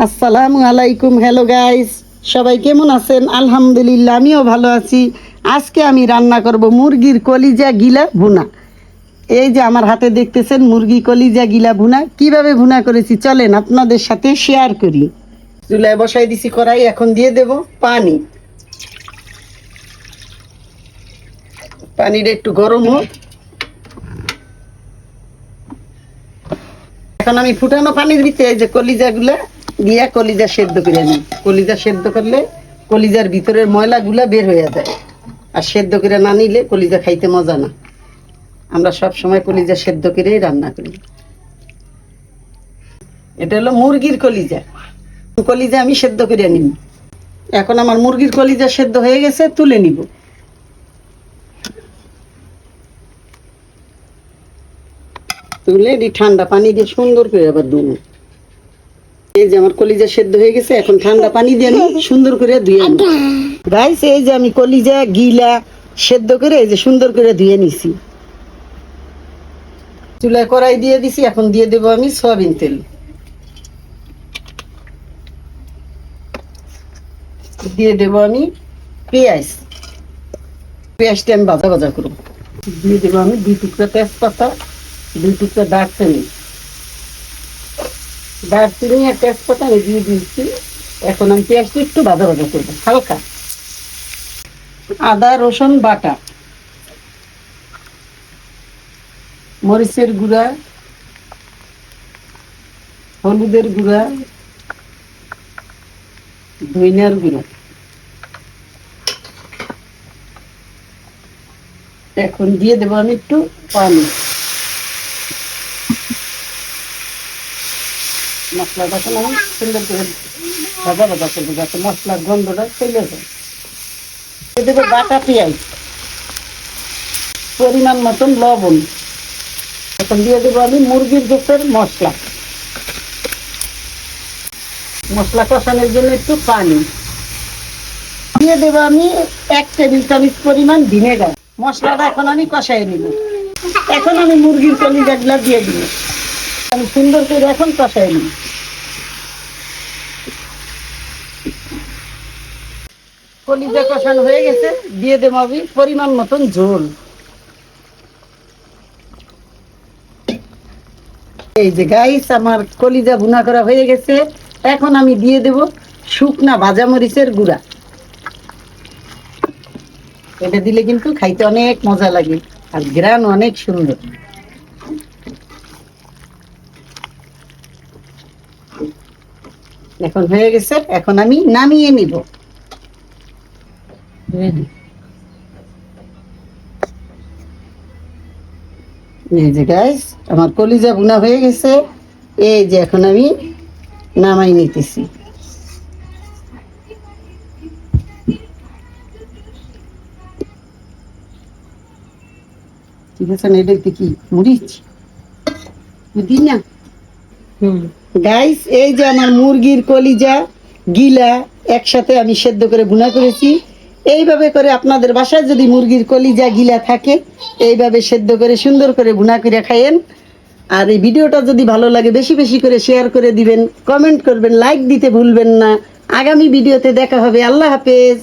আসসালামু আলাইকুম। Hello guys, সবাই কেমন আছেন? আলহামদুলিল্লাহ, আমিও ভালো আছি। আজকে আমি রান্না করব মুরগির কলিজা গিলা ভুনা। এই যে আমার হাতে দেখতেছেন মুরগি কলিজা গিলা ভুনা। কিভাবে ভুনা করেছি চলেন আপনাদের সাথে শেয়ার করি। চুলায় বসাই দিছি কড়াই, এখন দিয়ে দেব পানি। পানিটা একটু গরম হোক। এখন আমি ফুটানো পানির ভিতরে এই যে কলিজাগুলা দিয়া কলিজা সেদ্ধ করে নিই। কলিজা সেদ্ধ করলে কলিজার ভিতরের ময়লাগুলা বের হয়ে যায়, আর সেদ্ধ করে না নিলে কলিজা খাইতে মজা না। আমরা সব সময় কলিজা সেদ্ধ করেই রান্না করি। এটা হলো মুরগির কলিজা। কলিজা আমি সেদ্ধ করে নিব। এখন আমার মুরগির কলিজা সেদ্ধ হয়ে গেছে, তুলে নিব। তুলে ঠান্ডা পানি দিয়ে সুন্দর করে আবার ধুবো। এই যে আমার কলিজা সেদ্ধ হয়ে গেছে, এখন ঠান্ডা পানি দিয়ে আমি সুন্দর করে ধুয়ে নিব। গাইস, এই যে আমি কলিজা গিলা সেদ্ধ করে এই যে সুন্দর করে ধুয়ে নিছি। চুলায় কড়াই দিয়ে দিছি, এখন দিয়ে দেবো আমি সয়াবিন তেল। দিয়ে দেবো আমি পেঁয়াজ। পেঁয়াজটা আমি ভাজা ভাজা করবো। দিয়ে দেবো আমি 2 টুকরা তেজপাতা, 2 টুকরা দারচিনি। দারচিনি আর তেজপাতা আমি দিয়ে দিয়েছি। এখন আমি পেঁয়াজটা একটু ভাজা ভাজা করবো হালকা। আদা রসুন বাটা, মরিচের গুঁড়া, হলুদের গুঁড়া, ধনিয়ার গুঁড়া। এখন দিয়ে দেবো আমি একটু পানি। মশলাটা এখন আমি সুন্দর করে ভাজা ভাজা করবো যাতে মশলার গন্ধটা চলে যায়। দিয়ে দেবো বাটা পেঁয়াজ, পরিমাণ মতন লবণ। এখন দিয়ে দেবো আমি মুরগির গোস্তের মশলা। মশলা কষানোর জন্য একটু পানি দিয়ে দেবো আমি 1 টেবিল চামচ পরিমাণ ভিনেগার। মশলাটা এখন আমি কষাই নিব। এখন আমি মুরগির কলিজাগুলা দিয়ে দিব। আমি সুন্দর করে এখন কষাই নিব। কলিজা কষানো হয়ে গেছে, দিয়ে দেবো আমি পরিমাণ মতন ঝোল। এই যে গাইস, আমার কলিজা ভুনা করা হয়ে গেছে। এখন আমি দিয়ে দেব শুকনা ভাজা মরিচের গুঁড়া। এটা দিলে কিন্তু খাইতে অনেক মজা লাগে, আর ঘ্রাণ অনেক সুন্দর। এখন হয়ে গেছে, এখন আমি নামিয়ে নিব। এই যে গাইস, আমার কলিজা ভুনা হয়ে গেছে। এই যে এখন আমি নামাই নিতেছি। ঠিক আছে না? এটা কি মরিচ দিই না? গাইস, এই যে আমার মুরগির কলিজা গিলা একসাথে আমি সেদ্ধ করে ভুনা করেছি। এইভাবে করে আপনাদের বাসায় যদি মুরগির কলিজা গিলা থাকে, এইভাবে সেদ্ধ করে সুন্দর করে ভুনা করে খাইয়েন। আর এই ভিডিওটা যদি ভালো লাগে বেশি বেশি করে শেয়ার করে দিবেন, কমেন্ট করবেন, লাইক দিতে ভুলবেন না। আগামী ভিডিওতে দেখা হবে। আল্লাহ হাফেজ।